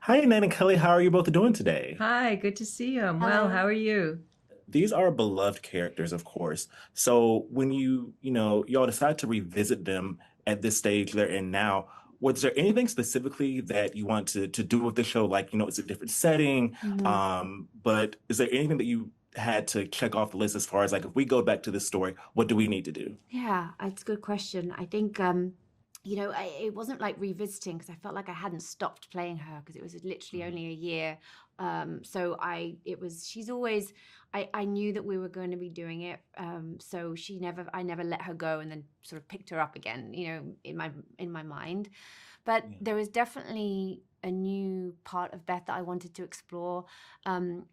Hi, Annette and Kelly. How are you both doing today? Hi, good to see you. I'm well. Hello. How are you? These are beloved characters, of course. So when y'all decide to revisit them at this stage they're in now, was there anything specifically that you want to do with the show? Like, it's a different setting. Mhm. But is there anything that you had to check off the list as far as like if we go back to this story, what do we need to do? Yeah, it's a good question. I think, it wasn't like revisiting because I felt like I hadn't stopped playing her because it was literally Mhm. only a year. She's always, I knew that we were going to be doing it. So I never let her go and then sort of picked her up again, in my mind. But Yeah. there was definitely a new part of Beth that I wanted to explore. Um,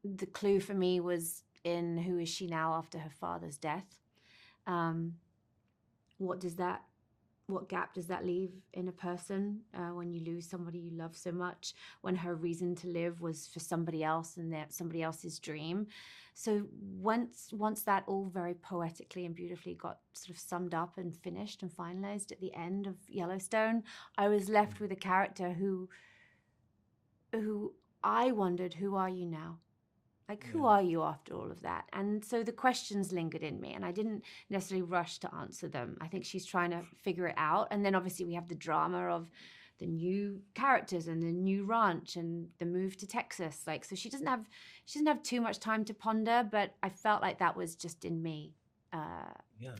the clue for me was in who is she now after her father's death. Um, what does that what gap does that leave in a person when you lose somebody you love so much, when her reason to live was for somebody else and that somebody else's dream. So once that all very poetically and beautifully got sort of summed up and finished and finalized at the end of Yellowstone, I was left with a character who I wondered, who are you now? Like, who Yeah. are you after all of that? And so the questions lingered in me, and I didn't necessarily rush to answer them. I think she's trying to figure it out. And then obviously we have the drama of the new characters and the new ranch and the move to Texas. Like, so she doesn't have too much time to ponder, but I felt like that was just in me. Uh, Yeah.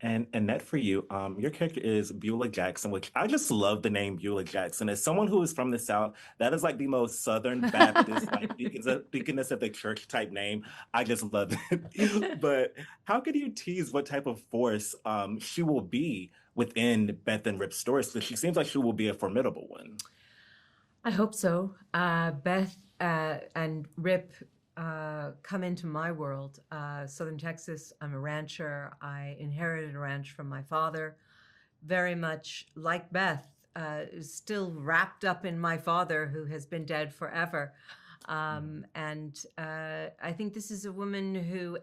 And that for you, your character is Beulah Jackson, which I just love the name Beulah Jackson. As someone who is from the South, that is like the most Southern Baptist, like deaconess of the church type name. I just love it. But how could you tease what type of force she will be within Beth and Rip's stories? Because she seems like she will be a formidable one. I hope so. Beth and Rip come into my world. Southern Texas, I'm a rancher. I inherited a ranch from my father. Very much like Beth, is still wrapped up in my father who has been dead forever. And I think this is a woman who,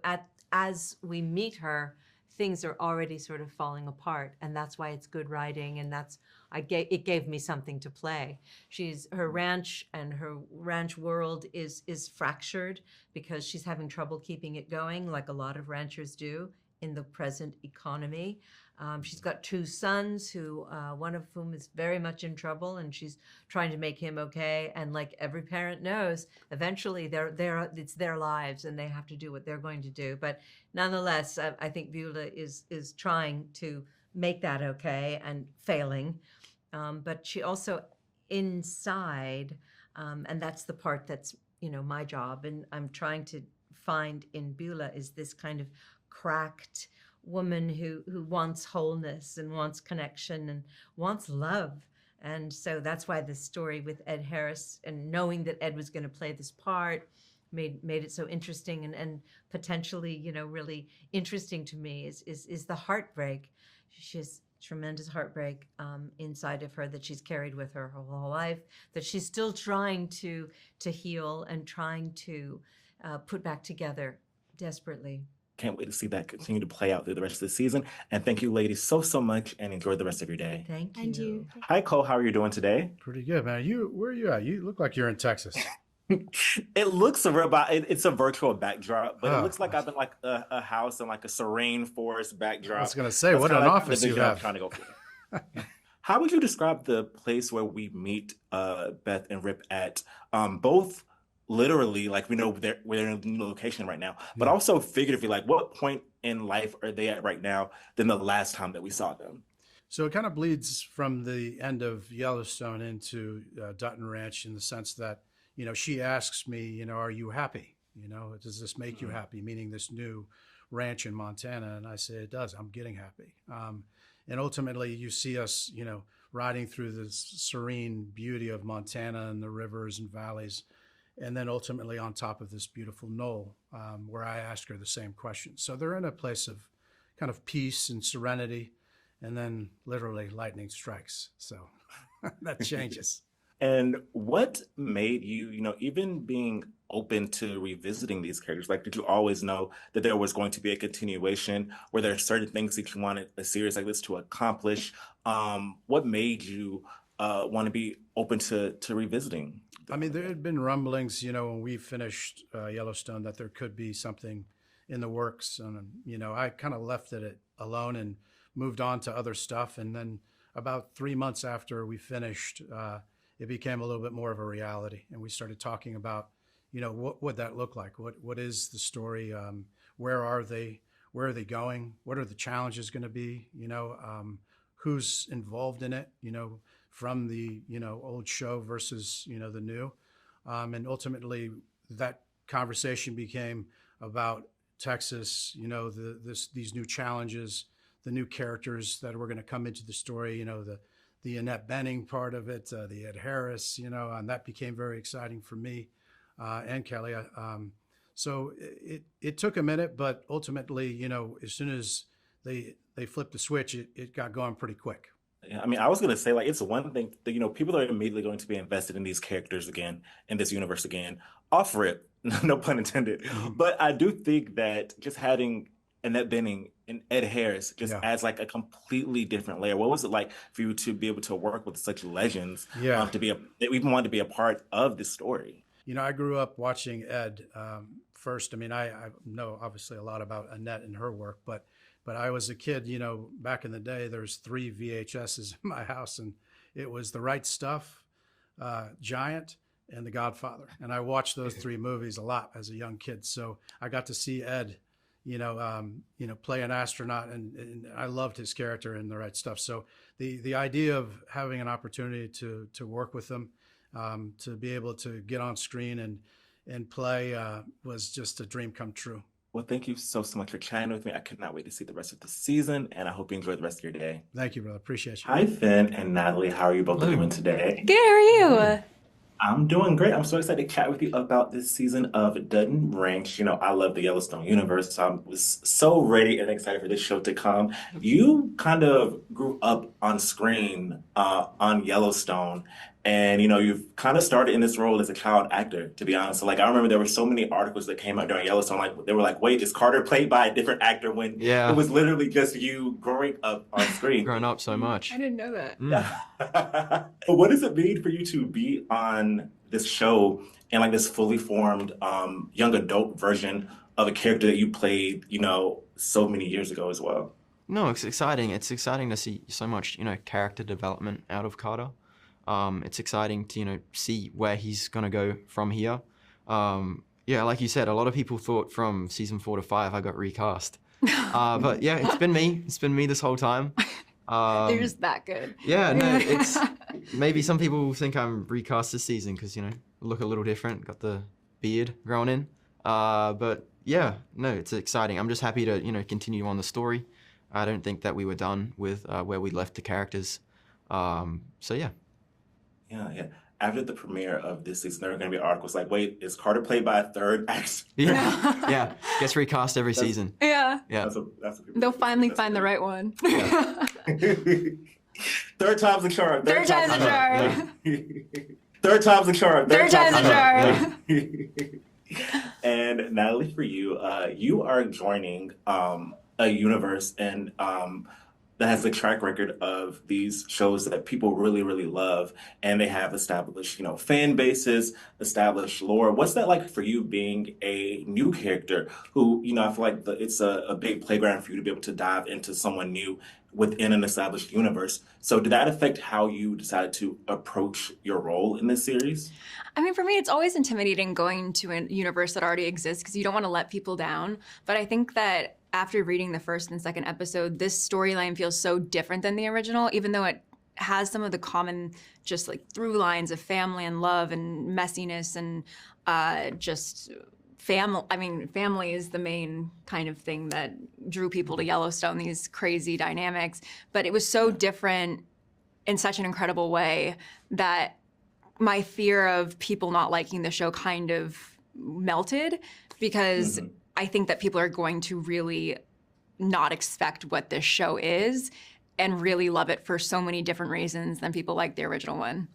as we meet her, things are already sort of falling apart, and that's why it's good writing, and it gave me something to play. She's her ranch and her ranch world is fractured because she's having trouble keeping it going, like a lot of ranchers do in the present economy. She's got two sons, who one of whom is very much in trouble, and she's trying to make him okay. And like every parent knows, eventually it's their lives, and they have to do what they're going to do. But nonetheless, I think Beulah is trying to make that okay and failing. But she also inside, and that's the part that's my job, and I'm trying to find in Beulah is this kind of cracked woman who wants wholeness and wants connection and wants love. And so that's why the story with Ed Harris, and knowing that Ed was going to play this part, made it so interesting and potentially really interesting to me is the heartbreak. She has tremendous heartbreak inside of her that she's carried with her whole life, that she's still trying to heal and trying to put back together desperately. Can't wait to see that continue to play out through the rest of the season. And thank you, ladies, so, so much, and enjoy the rest of your day. Thank and you. you. Hi, Cole. How are you doing today? Pretty good, man. Where are you at? You look like you're in Texas. It looks a it's a virtual backdrop, but it Oh, looks like I'm in like a house in like a serene forest I was backdrop. gonna say, That's what kind an of like the office you vision I'm have. trying to go for. How would you describe the place where we meet Beth and Rip at? Both literally, like we know we're in a new location right now, but Yeah. also figuratively, like what point in life are they at right now than the last time that we saw them? So it kind of bleeds from the end of Yellowstone into Dutton Ranch in the sense that, she asks me, are you happy? Does this make you Mhm. happy? Meaning this new ranch in Montana. And I say, it does. I'm getting happy. And ultimately, you see us, riding through this serene beauty of Montana and the rivers and valleys. And then ultimately on top of this beautiful knoll, where I ask her the same question. So they're in a place of kind of peace and serenity, and then literally lightning strikes. So that changes. And what made you, even being open to revisiting these characters? Like, did you always know that there was going to be a continuation? Were there certain things that you wanted a series like this to accomplish? What made you want to be open to revisiting? I mean, there had been rumblings, when we finished Yellowstone, that there could be something in the works. And, I kind of left it alone and moved on to other stuff. And then about 3 months after we finished, it became a little bit more of a reality. And we started talking about, what would that look like? What is the story? Where are they? Where are they going? What are the challenges going to be? Who's involved in it? From the old show versus the new, and ultimately that conversation became about Texas. These new challenges, the new characters that were going to come into the story. The Annette Bening part of it, the Ed Harris. And that became very exciting for me and Kelly. So it took a minute, but ultimately, as soon as they flipped the switch, it got going pretty quick. Yeah, I mean, I was gonna say like it's one thing that people are immediately going to be invested in these characters again, in this universe again, off rip, no pun intended. But I do think that just having Annette Bening and Ed Harris just Yeah. adds like a completely different layer. What was it like for you to be able to work with such legends? Yeah. To be that we even wanted to be a part of this story. I grew up watching Ed first. I mean, I know obviously a lot about Annette and her work, but I was a kid, back in the day, there's 3 VHSs in my house, and it was The Right Stuff, Giant, and The Godfather. And I watched those 3 movies a lot as a young kid. So I got to see Ed, play an astronaut, and I loved his character in The Right Stuff. So the idea of having an opportunity to work with him, to be able to get on screen and play was just a dream come true. Well, thank you so much for chatting with me. I could not wait to see the rest of the season, and I hope you enjoy the rest of your day. Thank you, brother. Appreciate you. Hi, Finn and Natalie. How are you both doing today? Good, how are you? I'm doing great. I'm so excited to chat with you about this season of Dutton Ranch. I love the Yellowstone universe, so I was so ready and excited for this show to come. You kind of grew up on screen on Yellowstone, and you've kind of started in this role as a child actor, to be honest. So, like, I remember there were so many articles that came out during Yellowstone, like they were like, "Wait, is Carter played by a different actor?" When Yeah. it was literally just you growing up on screen. Grown up so much. I didn't know that. Yeah. What does it mean for you to be on this show and like this fully formed young adult version of a character that you played, so many years ago as well? No, it's exciting. It's exciting to see so much, character development out of Carter. It's exciting to, see where he's gonna go from here. Yeah, like you said, a lot of people thought from season 4 to 5 I got recast. But yeah, it's been me. It's been me this whole time. They're just that good. Yeah, no, it's maybe some people think I'm recast this season because, look a little different, got the beard growing in. But yeah, no, it's exciting. I'm just happy to, continue on the story. I don't think that we were done with where we left the characters. So yeah. Yeah. After the premiere of this season, there are going to be articles like, "Wait, is Carter played by a third actor?" Yeah, gets recast every season. Yeah. Yeah. That's what people They'll do. finally That's find the great. right one. Third time's the charm. Third time's the charm. Third time's the charm. Third time's the charm. And Natalie, for you, you are joining a universe and that has a track record of these shows that people really, really love, and they have established, fan bases, established lore. What's that like for you being a new character who, I feel like it's a big playground for you to be able to dive into someone new within an established universe. So did that affect how you decided to approach your role in this series? I mean, for me, it's always intimidating going to a universe that already exists because you don't want to let people down. But I think that after reading the first and second episode, this storyline feels so different than the original, even though it has some of the common just like through lines of family and love and messiness and just family. I mean, family is the main kind of thing that drew people to Yellowstone, these crazy dynamics. But it was so different in such an incredible way that my fear of people not liking the show kind of melted because I think that people are going to really not expect what this show is and really love it for so many different reasons than people like the original one.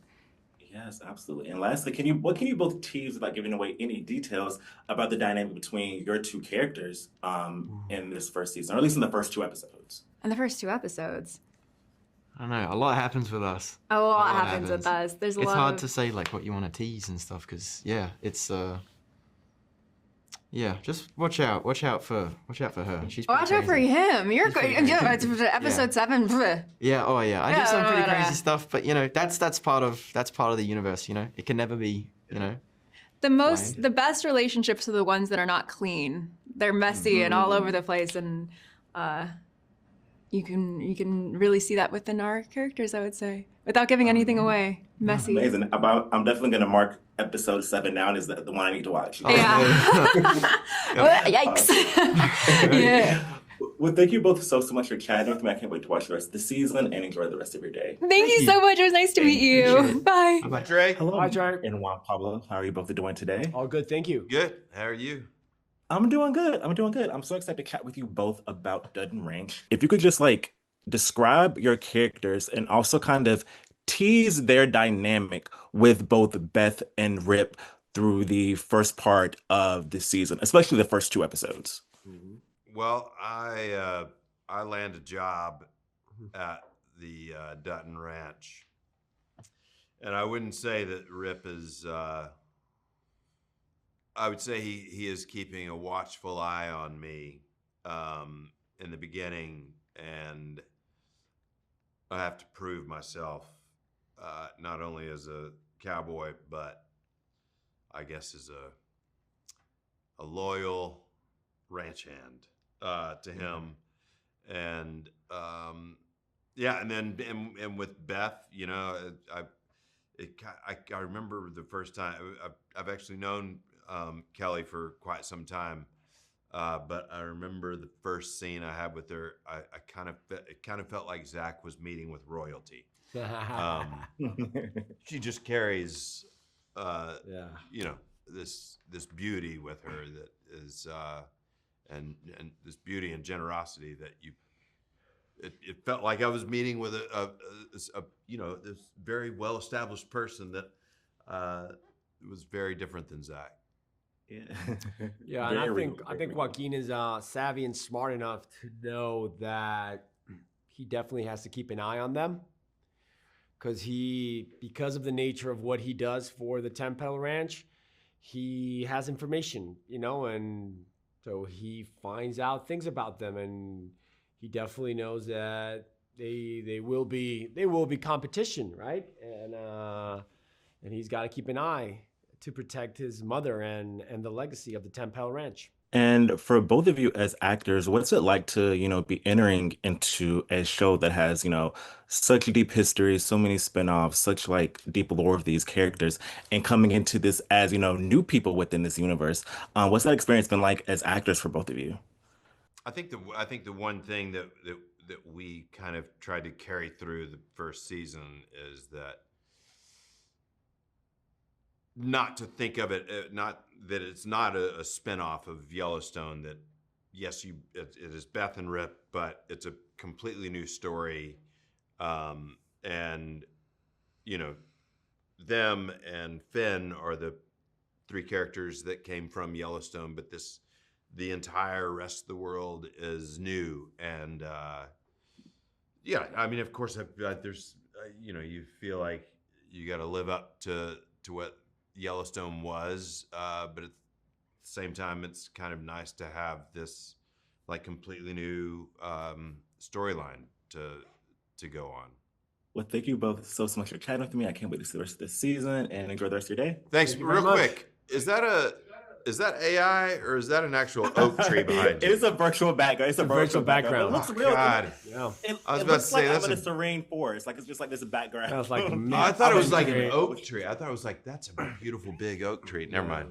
Yes, absolutely. And lastly, what can you both tease without giving away any details about the dynamic between your two characters in this first season, or at least in the first 2 episodes? And the first 2 episodes. I don't know. A lot happens with us. A lot happens with us. There's a lot. It's hard to say like what you want to tease and stuff because it's yeah. Just watch out for her. She's pretty Watch out for crazy. him. You're good. Yeah, it's episode 7. Bleh. Yeah. Oh yeah. I do some pretty Yeah. crazy stuff, but you know that's part of the universe. You know, it can never be. You know. The best relationships are the ones that are not clean. They're messy and all over the place, and you can really see that within our characters, I would say, without giving anything away. Messy. Amazing. I'm definitely going to mark episode 7 down as the one I need to watch. Yeah. Yikes. Yeah. Well, thank you both so much for chatting with me. I can't wait to watch the rest of the season and enjoy the rest of your day. Thank you so much. It was nice to meet you. Bye. Bye. Dre. Hello. Hi, Trey. And Juan, Pablo, how are you both doing today? All good, thank you. Good. How are you? I'm doing good. I'm so excited to chat with you both about Dutton Ranch. If you could just like describe your characters and also kind of tease their dynamic with both Beth and Rip through the first part of the season, especially the first 2 episodes. Well, I land a job at the Dutton Ranch, and I wouldn't say that Rip is. I would say he is keeping a watchful eye on me in the beginning, and I have to prove myself not only as a cowboy, but I guess as a loyal ranch hand to him. And yeah, and then and with Beth, you know, I remember the first time I've actually known Kelly for quite some time, but I remember the first scene I had with her. It kind of felt like Zach was meeting with royalty. She just carries, you know, this beauty with her that is, and this beauty and generosity that it felt like I was meeting with a you know, this very well established person that was very different than Zach. Yeah. Yeah, and I think Joaquin is savvy and smart enough to know that he definitely has to keep an eye on them, because of the nature of what he does for the 10-Petal Ranch, he has information, you know, and so he finds out things about them, and he definitely knows that they will be competition, right? And he's got to keep an eye to protect his mother and the legacy of the 10-Petal Ranch. And for both of you as actors, what's it like to, you know, be entering into a show that has, you know, such a deep history, so many spinoffs, such like deep lore of these characters, and coming into this as, you know, new people within this universe? What's that experience been like as actors for both of you? I think the one thing that we kind of tried to carry through the first season is that not to think of it, not that it's not a spinoff of Yellowstone. That yes, it is Beth and Rip, but it's a completely new story, and you know, them and Finn are the 3 characters that came from Yellowstone, but the entire rest of the world is new. And yeah, I mean, of course, there's you know, you feel like you got to live up to what Yellowstone was, but at the same time, it's kind of nice to have this like completely new storyline to go on. Well, thank you both so much for chatting with me. I can't wait to see the rest of this season and enjoy the rest of your day. Thanks. Thank you very Real much. quick, is that AI or is that an actual oak tree behind It you? is a virtual background. It's a virtual background. It looks Oh, real. God. Yeah. I was It about looks to say, like that's I'm in a- a serene forest. Like it's just like this background. That was like I thought it was like an Great. oak tree. I thought it was like, that's a beautiful big oak tree. Never mind.